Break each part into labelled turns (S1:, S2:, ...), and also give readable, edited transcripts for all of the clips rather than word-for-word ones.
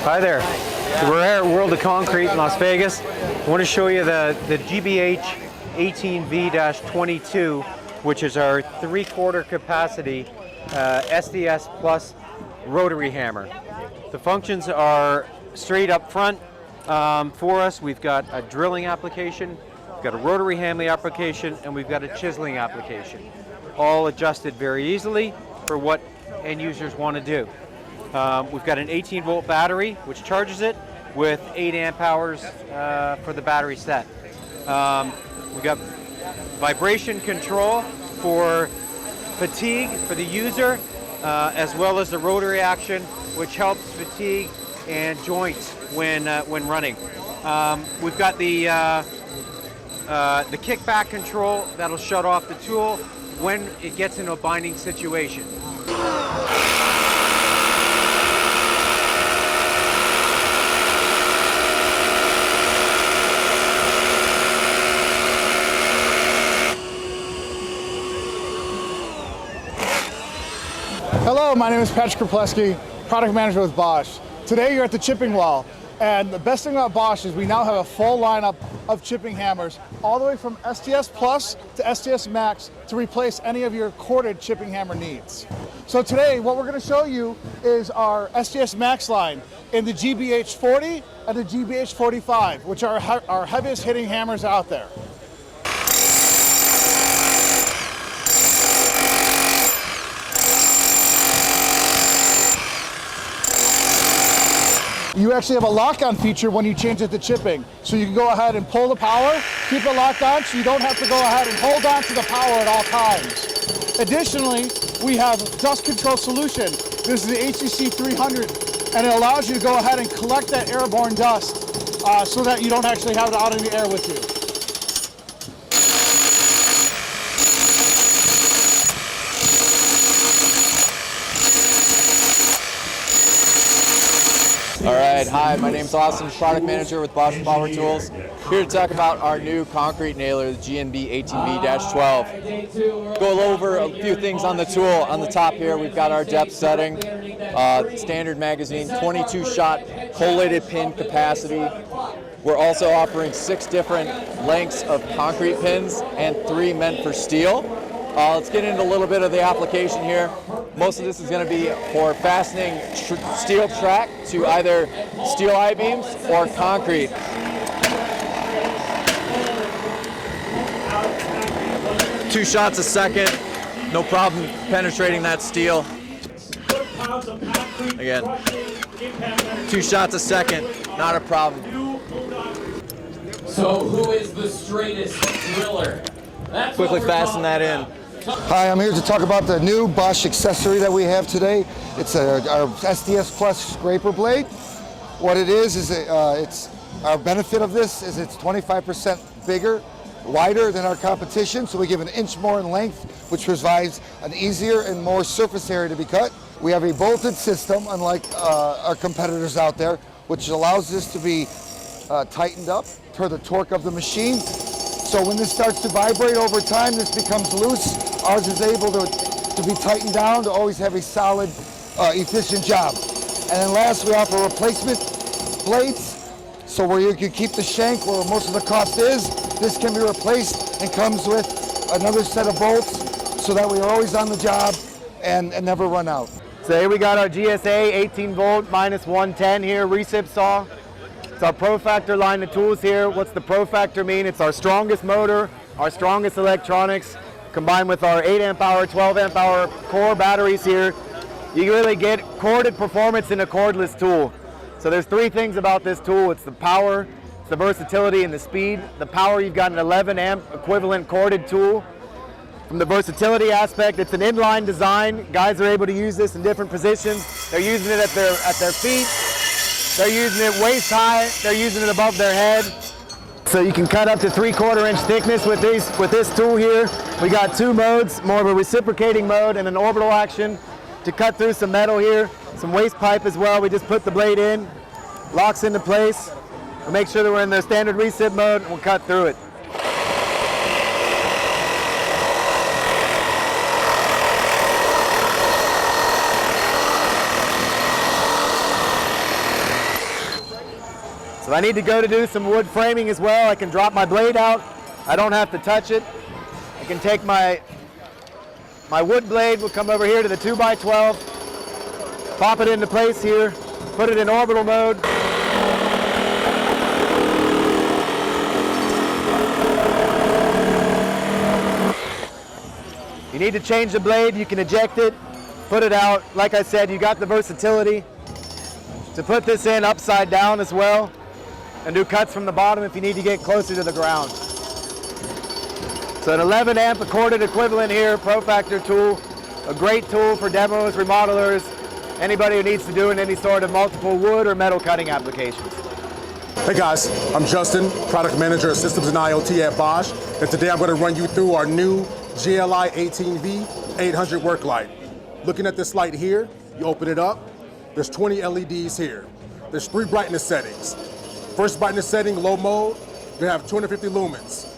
S1: Hi there. So we're here at World of Concrete in Las Vegas. I want to show you the GBH 18V-22, which is our 3/4 capacity SDS-plus rotary hammer. The functions are straight up front for us. We've got a drilling application, we've got a rotary hammering application, and we've got a chiseling application. All adjusted very easily for what end users want to do. We've got an 18-volt battery which charges it with 8 amp hours for the battery set. We've got vibration control for fatigue for the user, as well as the rotary action, which helps fatigue and joints when running. We've got the kickback control that'll shut off the tool when it gets into a binding situation.
S2: Hello, my name is Patrick Krupleski, product manager with Bosch. Today you're at the chipping wall, and the best thing about Bosch is we now have a full lineup of chipping hammers, all the way from SDS-plus to SDS-max to replace any of your corded chipping hammer needs. So today what we're going to show you is our SDS-max line in the GBH 40 and the GBH 45, which are our heaviest hitting hammers out there. You actually have a lock-on feature when you change it to chipping. So you can go ahead and pull the power, keep it locked on, so you don't have to go ahead and hold on to the power at all times. Additionally, we have dust control solution. This is the HCC 300, and it allows you to go ahead and collect that airborne dust so that you don't actually have it out in the air with you.
S3: All right, hi, my name's Austin, product manager with Bosch Power Tools. Here to talk about our new concrete nailer, the GNB 18V-12. Go over a few things on the tool. On the top here, we've got our depth setting, standard magazine, 22-shot collated pin capacity. We're also offering 6 different lengths of concrete pins and 3 meant for steel. Let's get into a little bit of the application here. Most of this is going to be for fastening steel track to either steel I-beams or concrete. Two shots a second, no problem penetrating that steel. Again, 2 shots a second, not a problem.
S4: So who is the straightest driller?
S3: Quickly fasten that in.
S5: Hi, I'm here to talk about the new Bosch accessory that we have today. It's our SDS-plus scraper blade. What it is it's our benefit of this is it's 25% bigger, wider than our competition, so we give an inch more in length, which provides an easier and more surface area to be cut. We have a bolted system, unlike our competitors out there, which allows this to be tightened up per the torque of the machine. So when this starts to vibrate over time, this becomes loose. Ours is able to be tightened down to always have a solid, efficient job. And then last, we offer replacement blades. So where you can keep the shank where most of the cost is, this can be replaced and comes with another set of bolts so that we are always on the job and never run out.
S1: So here we got our GSA 18-volt -110 here, Recip saw. It's our PROFACTOR line of tools here. What's the PROFACTOR mean? It's our strongest motor, our strongest electronics, combined with our 8 amp hour, 12 amp hour core batteries here. You really get corded performance in a cordless tool. So there's 3 things about this tool. It's the power, it's the versatility, and the speed. The power, you've got an 11 amp equivalent corded tool. From the versatility aspect, it's an inline design. Guys are able to use this in different positions. They're using it at their feet. They're using it waist high. They're using it above their head. So you can cut up to 3/4 inch thickness with this tool here. We got 2 modes, more of a reciprocating mode and an orbital action to cut through some metal here, some waste pipe as well. We just put the blade in, locks into place. We'll make sure that we're in the standard recip mode and we'll cut through it. So if I need to go to do some wood framing as well, I can drop my blade out. I don't have to touch it. I can take my wood blade, will come over here to the 2x12, pop it into place here, put it in orbital mode. You need to change the blade, you can eject it, put it out. Like I said, you got the versatility to put this in upside down as well and do cuts from the bottom if you need to get closer to the ground. So an 11 amp corded equivalent here, PROFACTOR tool, a great tool for demos, remodelers, anybody who needs to do in any sort of multiple wood or metal cutting applications.
S6: Hey guys, I'm Justin, Product Manager of Systems and IoT at Bosch, and today I'm going to run you through our new GLI 18V 800 Worklight. Looking at this light here, you open it up, there's 20 LEDs here. There's 3 brightness settings. First brightness setting, low mode, you're going to have 250 lumens.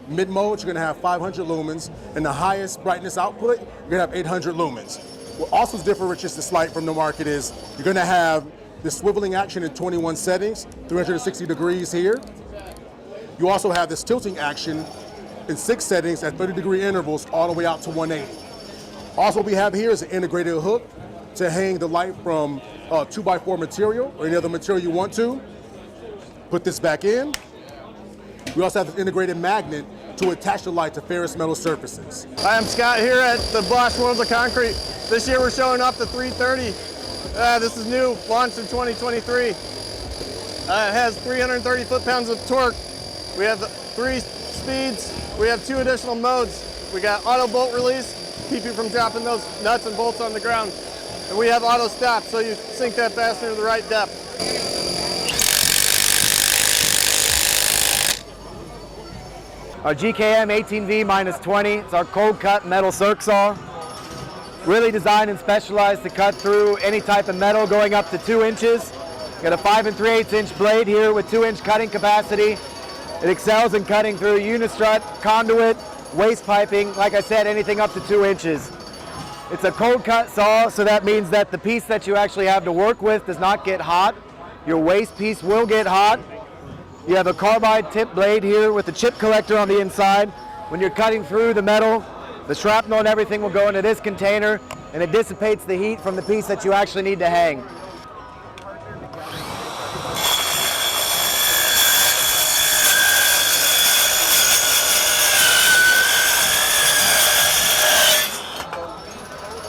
S6: Mid mode, you're going to have 500 lumens, and the highest brightness output, you're going to have 800 lumens. What also differentiates this light from the market is you're going to have the swiveling action in 21 settings, 360 degrees here. You also have this tilting action in 6 settings at 30-degree intervals all the way out to 180. Also what we have here is an integrated hook to hang the light from 2x4 material or any other material you want to. Put this back in. We also have this integrated magnet to attach the light to ferrous metal surfaces.
S7: Hi, I'm Scott here at the Bosch World of Concrete. This year we're showing off the 330. This is new, launched in 2023. It has 330 foot-pounds of torque. We have 3 speeds. We have 2 additional modes. We got auto bolt release, keep you from dropping those nuts and bolts on the ground. And we have auto stop, so you sink that fastener to the right depth.
S1: Our GKM 18V-20, it's our cold cut metal circ saw. Really designed and specialized to cut through any type of metal going up to 2 inches. Got a 5 3/8 inch blade here with 2-inch cutting capacity. It excels in cutting through unistrut, conduit, waste piping, like I said, anything up to 2 inches. It's a cold cut saw, so that means that the piece that you actually have to work with does not get hot. Your waste piece will get hot. You have a carbide tip blade here with a chip collector on the inside. When you're cutting through the metal, the shrapnel and everything will go into this container, and it dissipates the heat from the piece that you actually need to hang.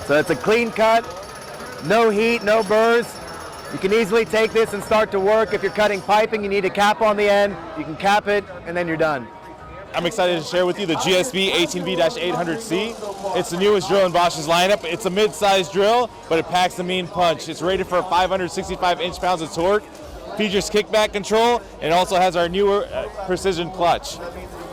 S1: So it's a clean cut, no heat, no burrs. You can easily take this and start to work. If you're cutting piping, you need a cap on the end. You can cap it, and then you're done.
S8: I'm excited to share with you the GSB 18V-800C. It's the newest drill in Bosch's lineup. It's a mid-sized drill, but it packs a mean punch. It's rated for 565 inch-pounds of torque, features kickback control, and also has our newer precision clutch.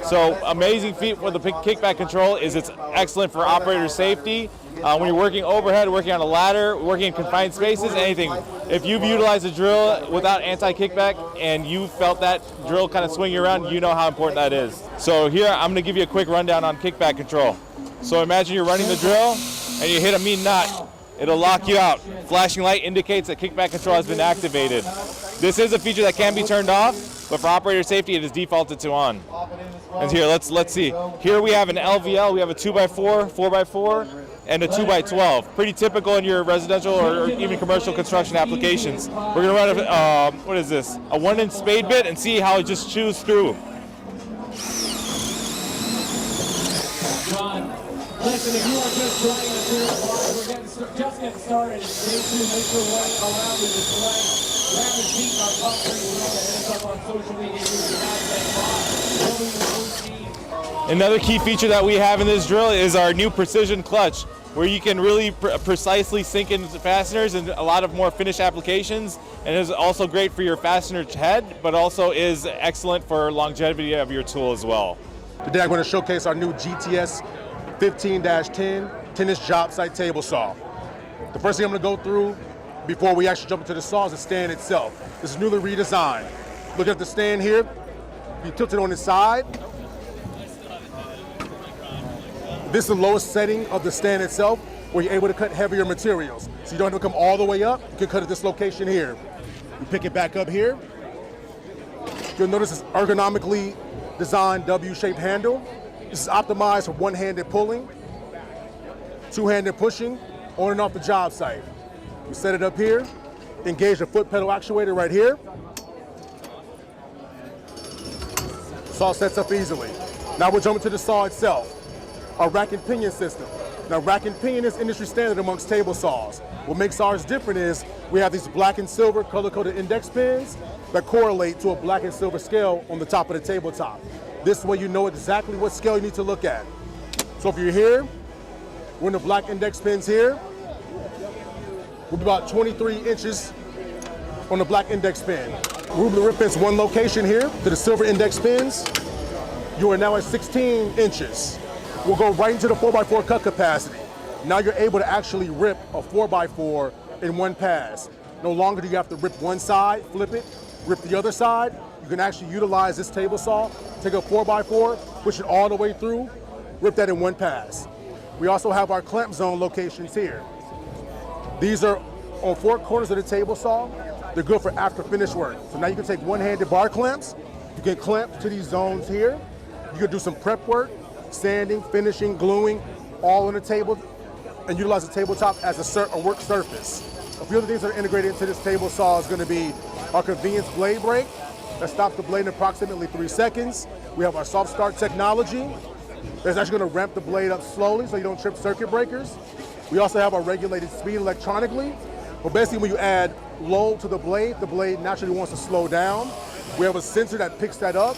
S8: So amazing feat for the kickback control is it's excellent for operator safety. When you're working overhead, working on a ladder, working in confined spaces, anything. If you've utilized a drill without anti-kickback and you felt that drill kind of swing you around, you know how important that is. So here, I'm gonna give you a quick rundown on kickback control. So imagine you're running the drill and you hit a mean nut. It'll lock you out. Flashing light indicates that kickback control has been activated. This is a feature that can be turned off, but for operator safety, it is defaulted to on. And here, let's see. Here we have an LVL, we have a 2x4, 4x4, and a 2x12. Pretty typical in your residential or even commercial construction applications. We're gonna run a, what is this? A 1-inch spade bit and see how it just chews through.
S4: John, listen, if you are just joining us here at Bosch, we're just getting started. Stay tuned, make your way around the display. Grab a seat in our concrete room and hit us up on social media.
S8: Another key feature that we have in this drill is our new precision clutch, where you can really precisely sink in fasteners and a lot of more finish applications, and is also great for your fastener head, but also is excellent for longevity of your tool as well.
S6: Today I'm going to showcase our new GTS 15-10 10-inch Jobsite table saw. The first thing I'm going to go through before we actually jump into the saw is the stand itself. This is newly redesigned. Look at the stand here. You tilt it on its side. This is the lowest setting of the stand itself, where you're able to cut heavier materials. So you don't have to come all the way up, you can cut at this location here. You pick it back up here, You'll notice this ergonomically designed W-shaped handle. This is optimized for one-handed pulling, two-handed pushing, on and off the job site. You set it up here, engage the foot pedal actuator right here. Saw sets up easily. Now we're jumping to the saw itself, our rack and pinion system. Now rack and pinion is industry standard amongst table saws. What makes ours different is we have these black and silver color-coded index pins that correlate to a black and silver scale on the top of the tabletop. This way you know exactly what scale you need to look at. So if you're here, we're in the black index pins here. We'll be about 23 inches on the black index pin. Move the rip pins one location here to the silver index pins. You are now at 16 inches. We'll go right into the 4x4 cut capacity. Now you're able to actually rip a 4x4 in one pass. No longer do you have to rip one side, flip it, rip the other side. You can actually utilize this table saw, take a 4x4, push it all the way through, rip that in one pass. We also have our clamp zone locations here. These are on 4 corners of the table saw. They're good for after finish work. So now you can take one-handed bar clamps, you can clamp to these zones here. You can do some prep work, sanding, finishing, gluing, all on the table, and utilize the tabletop as a work surface. A few other things that are integrated into this table saw is going to be our convenience blade brake that stops the blade in approximately 3 seconds. We have our soft start technology that's actually going to ramp the blade up slowly so you don't trip circuit breakers. We also have our regulated speed electronically. But basically when you add load to the blade naturally wants to slow down. We have a sensor that picks that up.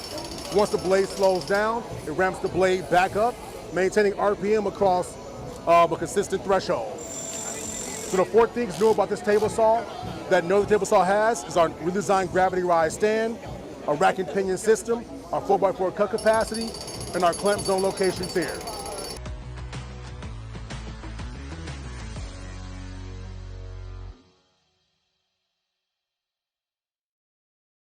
S6: Once the blade slows down, it ramps the blade back up, maintaining RPM across a consistent threshold. So the 4 things new about this table saw that no other table saw has is our redesigned gravity rise stand, our rack and pinion system, our 4x4 cut capacity, and our clamp zone locations here.